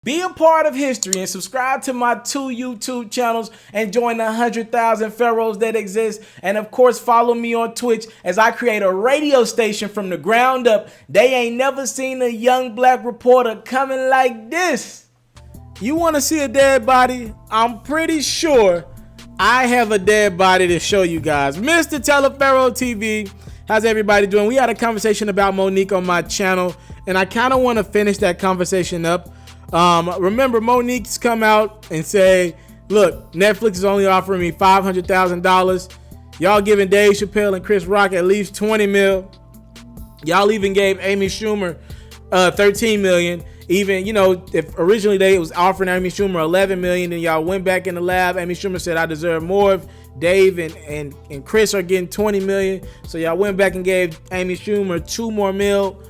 Be a part of history and subscribe to my 2 YouTube channels and join the 100,000 pharaohs that exist. And of course, follow me on Twitch as I create a radio station from the ground up. They ain't never seen a young black reporter coming like this. You want to see a dead body? I'm pretty sure I have a dead body to show you guys. Mr. TALIAFERRO TV, how's everybody doing? We had a conversation about Monique on my channel, and I kind of want to finish that conversation up. Remember, Monique's come out and say, look, Netflix is only offering me $500,000. Y'all giving Dave Chappelle and Chris Rock at least 20 mil. Y'all even gave Amy Schumer 13 million. Even, you know, if originally they was offering Amy Schumer 11 million, then y'all went back in the lab. Amy Schumer said, I deserve more. Dave and Chris are getting 20 million. So y'all went back and gave Amy Schumer 2 more mil.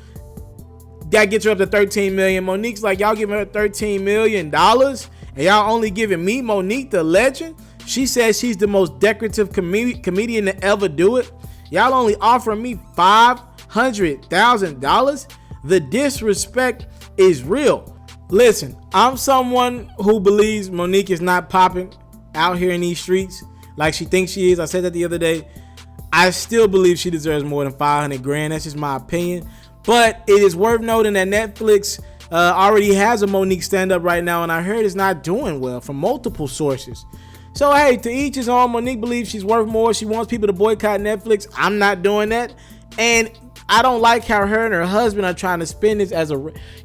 That gets her up to 13 million. Monique's like, y'all giving her $13 million and y'all only giving me, Monique the legend. She says she's the most decorative comedian to ever do it. Y'all only offering me $500,000. The disrespect is real. Listen, I'm someone who believes Monique is not popping out here in these streets like she thinks she is. I said that the other day. I still believe she deserves more than 500 grand. That's just my opinion. But it is worth noting that Netflix already has a Monique stand-up right now, and I heard it's not doing well from multiple sources. So, hey, to each his own. Monique believes she's worth more. She wants people to boycott Netflix. I'm not doing that. And I don't like how her and her husband are trying to spin this as a...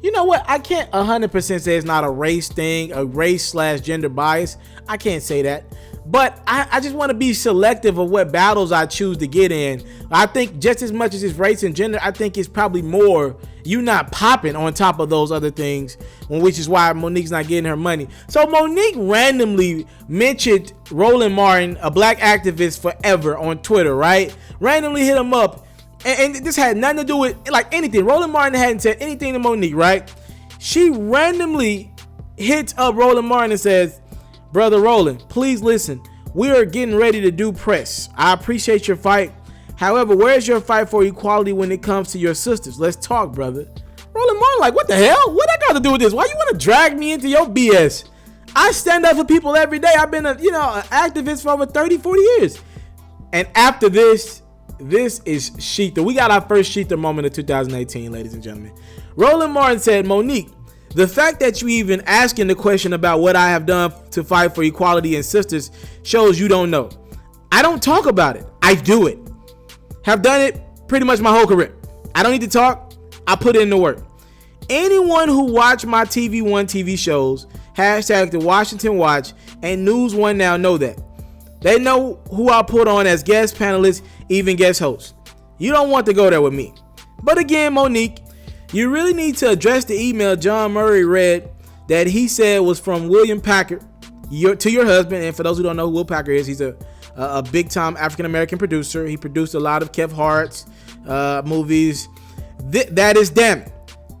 You know what? I can't 100% say it's not a race thing, a race/gender bias. I can't say that. But I just want to be selective of what battles I choose to get in. I think just as much as it's race and gender, I think it's probably more you not popping on top of those other things, which is why Monique's not getting her money. So Monique randomly mentioned Roland Martin, a black activist forever, on Twitter, right? Randomly hit him up. And this had nothing to do with like anything. Roland Martin hadn't said anything to Monique, right? She randomly hits up Roland Martin and says, Brother Roland, please listen. We are getting ready to do press. I appreciate your fight. However, where's your fight for equality when it comes to your sisters? Let's talk, brother. Roland Martin, like, what the hell? What I got to do with this? Why you want to drag me into your BS? I stand up for people every day. I've been an activist for over 30, 40 years. And after this is Shether. We got our first Shether moment of 2018, ladies and gentlemen. Roland Martin said, Monique, the fact that you even asking the question about what I have done to fight for equality and sisters shows you don't know. I don't talk about it. I do it. Have done it pretty much my whole career. I don't need to talk. I put in the work. Anyone who watched my TV One TV shows, hashtag the Washington Watch and News One Now know that. They know who I put on as guest panelists, even guest hosts. You don't want to go there with me. But again, Monique, you really need to address the email John Murray read that he said was from William Packer to your husband. And for those who don't know who Will Packer is, he's a big-time African-American producer. He produced a lot of Kev Hart's movies. That is damning.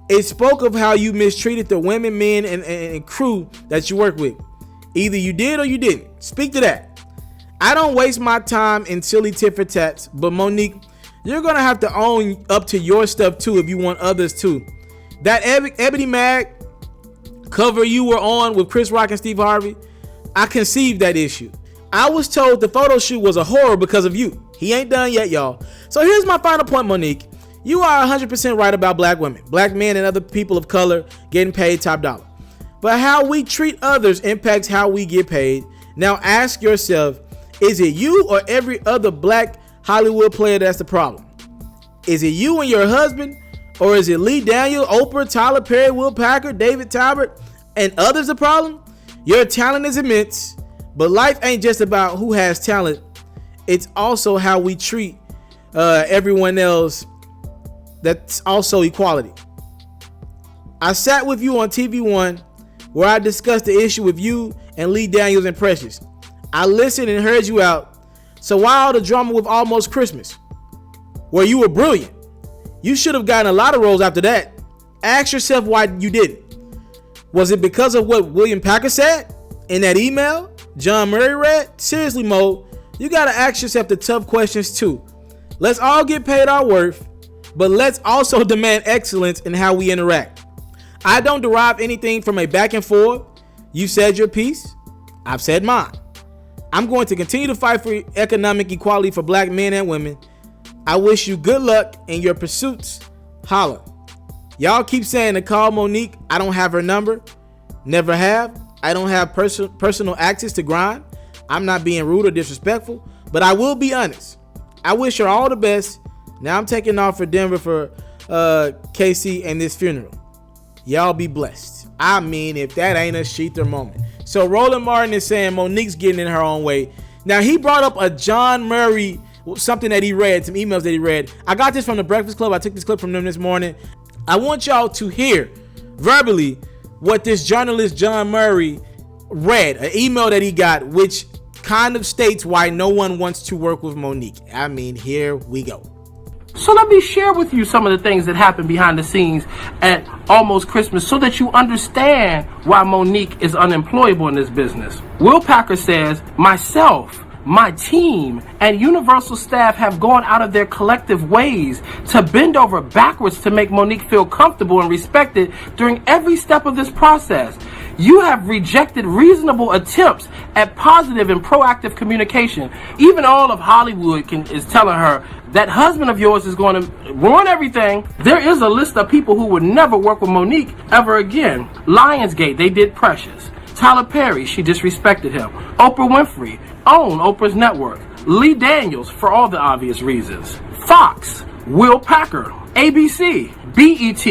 It spoke of how you mistreated the women, men, and crew that you work with. Either you did or you didn't. Speak to that. I don't waste my time in silly tit for tats, but Monique, you're going to have to own up to your stuff too if you want others too. That Ebony Mag cover you were on with Chris Rock and Steve Harvey, I conceived that issue. I was told the photo shoot was a horror because of you. He ain't done yet, y'all. So here's my final point, Monique. You are 100% right about black women, black men, and other people of color getting paid top dollar. But how we treat others impacts how we get paid. Now ask yourself, is it you or every other black Hollywood player that's the problem? Is it you and your husband, or is it Lee Daniel, Oprah, Tyler Perry, Will Packer, David Talbot, and others the problem? Your talent is immense, but life ain't just about who has talent. It's also how we treat everyone else. That's also equality. I sat with you on TV One where I discussed the issue with you and Lee Daniels and Precious. I listened and heard you out. So why all the drama with Almost Christmas, where you were brilliant? You should have gotten a lot of roles after that. Ask yourself why you didn't. Was it because of what William Packer said in that email John Murray read? Seriously, Mo, you got to ask yourself the tough questions too. Let's all get paid our worth, but let's also demand excellence in how we interact. I don't derive anything from a back and forth. You said your piece. I've said mine. I'm going to continue to fight for economic equality for black men and women. I wish you good luck in your pursuits. Holla. Y'all keep saying to call Monique. I don't have her number. Never have. I don't have personal access to grind. I'm not being rude or disrespectful, but I will be honest. I wish her all the best. Now I'm taking off for Denver for KC and this funeral. Y'all be blessed. I mean, if that ain't a Shether moment. So Roland Martin is saying Monique's getting in her own way. Now he brought up a John Murray, something that he read, some emails that he read. I got this from the Breakfast Club. I took this clip from them this morning. I want y'all to hear verbally what this journalist John Murray read, an email that he got, which kind of states why no one wants to work with Monique. I mean, here we go. So let me share with you some of the things that happen behind the scenes at Almost Christmas so that you understand why Monique is unemployable in this business. Will Packer says, myself, my team, and Universal staff have gone out of their collective ways to bend over backwards to make Monique feel comfortable and respected during every step of this process. You have rejected reasonable attempts at positive and proactive communication. Even all of Hollywood is telling her that husband of yours is going to ruin everything. There is a list of people who would never work with Monique ever again. Lionsgate, they did Precious. Tyler Perry, she disrespected him. Oprah Winfrey, own Oprah's network. Lee Daniels, for all the obvious reasons. Fox, Will Packer, ABC, BET.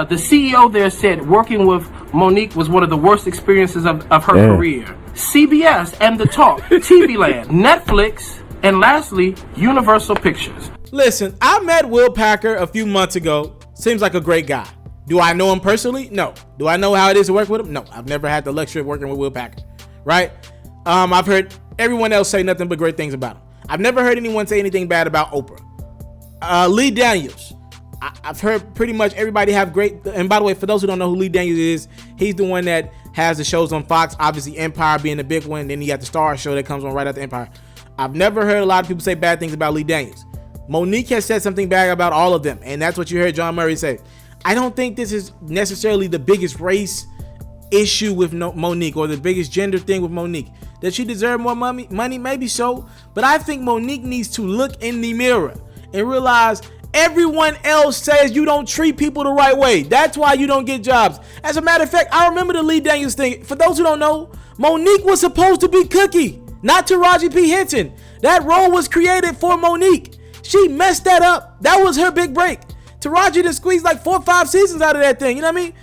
The CEO there said working with Monique was one of the worst experiences of her career. CBS and The Talk, TV Land, Netflix, and lastly, Universal Pictures. Listen, I met Will Packer a few months ago. Seems like a great guy. Do I know him personally? No. Do I know how it is to work with him? No. I've never had the luxury of working with Will Packer, right? I've heard everyone else say nothing but great things about him. I've never heard anyone say anything bad about Oprah. Lee Daniels. I've heard pretty much everybody have great, and by the way, for those who don't know who Lee Daniels is, he's the one that has the shows on Fox, obviously Empire being the big one, then you got the Star show that comes on right after Empire. I've never heard a lot of people say bad things about Lee Daniels. Monique has said something bad about all of them, and that's what you heard John Murray say. I don't think this is necessarily the biggest race issue with Monique or the biggest gender thing with Monique. Does she deserve more money? Maybe so, but I think Monique needs to look in the mirror and realize everyone else says you don't treat people the right way. That's why you don't get jobs. As a matter of fact, I remember the Lee Daniels thing. For those who don't know, Monique was supposed to be Cookie, not Taraji P. Henson. That role was created for Monique. She messed that up. That was her big break. Taraji done squeezed like 4 or 5 seasons out of that thing. You know what I mean?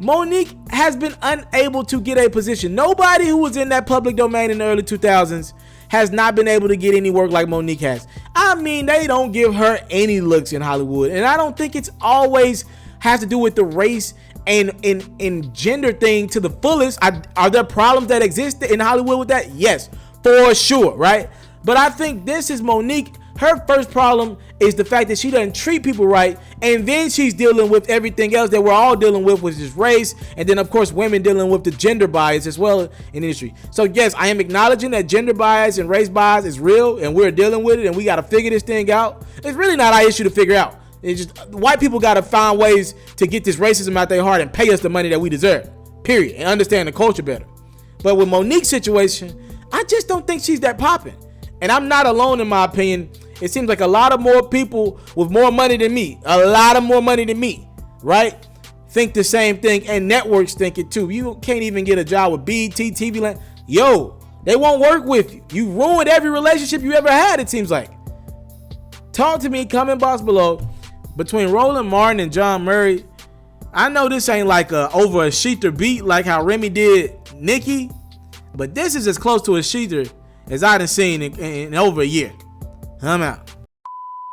Monique has been unable to get a position. Nobody who was in that public domain in the early 2000s has not been able to get any work like Monique has. I mean, they don't give her any looks in Hollywood. And I don't think it's always has to do with the race and gender thing to the fullest. Are there problems that exist in Hollywood with that? Yes, for sure, right? But I think this is Monique. Her first problem is the fact that she doesn't treat people right, and then she's dealing with everything else that we're all dealing with, which is race, and then of course women dealing with the gender bias as well in the industry. So yes, I am acknowledging that gender bias and race bias is real, and we're dealing with it, and we got to figure this thing out. It's really not our issue to figure out. It's just white people got to find ways to get this racism out their heart and pay us the money that we deserve, period, and understand the culture better. But with Monique's situation, I just don't think she's that popping, and I'm not alone in my opinion. It seems like a lot of more people with more money than me, right, think the same thing, and networks think it too. You can't even get a job with BET, TV Land. Yo, they won't work with you. You ruined every relationship you ever had, it seems like. Talk to me, comment box below. Between Roland Martin and John Murray, I know this ain't like over a Shether beat like how Remy did Nicki, but this is as close to a Shether as I done seen in over a year. I'm out.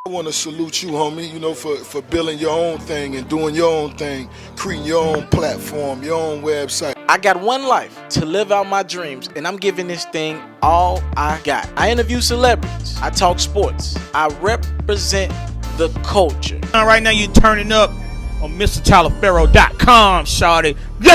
I want to salute you, homie, you know, for building your own thing and doing your own thing, creating your own platform, your own website. I got one life to live out my dreams, and I'm giving this thing all I got. I interview celebrities. I talk sports. I represent the culture. Right now you're turning up on MrTaliaferro.com, shawty.